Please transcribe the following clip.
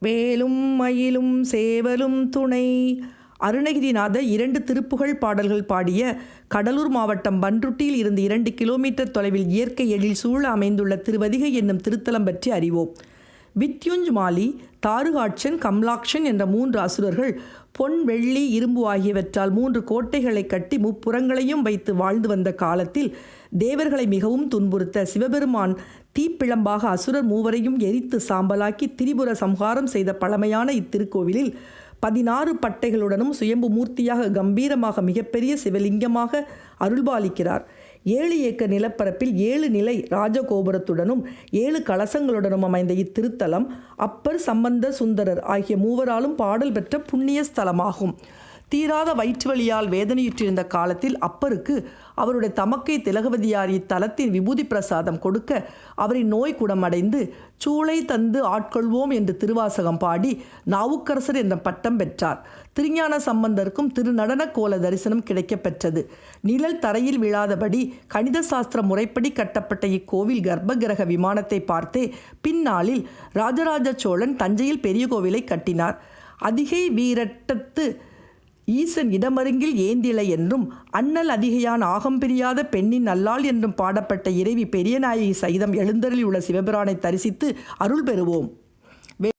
வேலும் மயிலும் சேவலும் துணை. அருணகிரிநாதர் 2 திருப்புகழ் பாடல்கள் பாடிய கடலூர் மாவட்டம் பன்ருட்டியில் இருந்து 2 கிலோமீட்டர் தொலைவில் இயற்கை எழில் சூழ அமைந்துள்ள திருவதிகை என்னும் திருத்தலம் பற்றி அறிவோம். வித்யுஞ்மாலி, தாருகாட்சன், கம்லாக்ஷன் என்ற 3 அசுரர்கள் பொன், வெள்ளி, இரும்பு ஆகியவற்றால் 3 கோட்டைகளை கட்டி முப்புறங்களையும் வைத்து வாழ்ந்து வந்த காலத்தில் தேவர்களை மிகவும் துன்புறுத்த சிவபெருமான் தீப்பிழம்பாக அசுரர் 3வரையும் எரித்து சாம்பலாக்கி திரிபுர சம்ஹாரம் செய்த பழமையான இத்திருக்கோவிலில் 16 பட்டைகளுடனும் சுயம்பு மூர்த்தியாக கம்பீரமாக மிகப்பெரிய சிவலிங்கமாக அருள்பாலிக்கிறார். 7 ஏக்கர் நிலப்பரப்பில் 7 நிலை ராஜகோபுரத்துடனும் 7 கலசங்களுடனும் அமைந்த இத்திருத்தலம் அப்பர், சம்பந்தர், சுந்தரர் ஆகிய 3வராலும் பாடல் பெற்ற புண்ணிய ஸ்தலமாகும். தீராத வயிற்று வலியால் வேதனையுற்றிருந்த காலத்தில் அப்பருக்கு அவருடைய தமக்கை திலகவதியார் இத்தலத்தின் விபூதி பிரசாதம் கொடுக்க அவரின் நோய் குணமடைந்து சூளை தந்து ஆட்கொள்வோம் என்று திருவாசகம் பாடி நாவுக்கரசர் என்ற பட்டம் பெற்றார். திருஞான சம்பந்தருக்கும் திருநடன கோல தரிசனம் கிடைக்கப் பெற்றது. நிழல் தரையில் விழாதபடி கணித சாஸ்திர முறைப்படி கட்டப்பட்ட இக்கோவில் கர்ப்பகிரக விமானத்தை பார்த்தே பின்னாளில் ராஜராஜ சோழன் தஞ்சையில் பெரிய கோவிலை கட்டினார். அதிகை வீரட்டத்து ஈசன் இடமருங்கில் ஏந்திழை என்றும் அண்ணல் அதிகையான் ஆகம் பிரியாத பெண்ணின் நல்லாள் என்றும் பாடப்பட்ட இறைவி பெரியநாயகி சகிதம் எழுந்தருளி உள்ள சிவபிரானை தரிசித்து அருள் பெறுவோம்.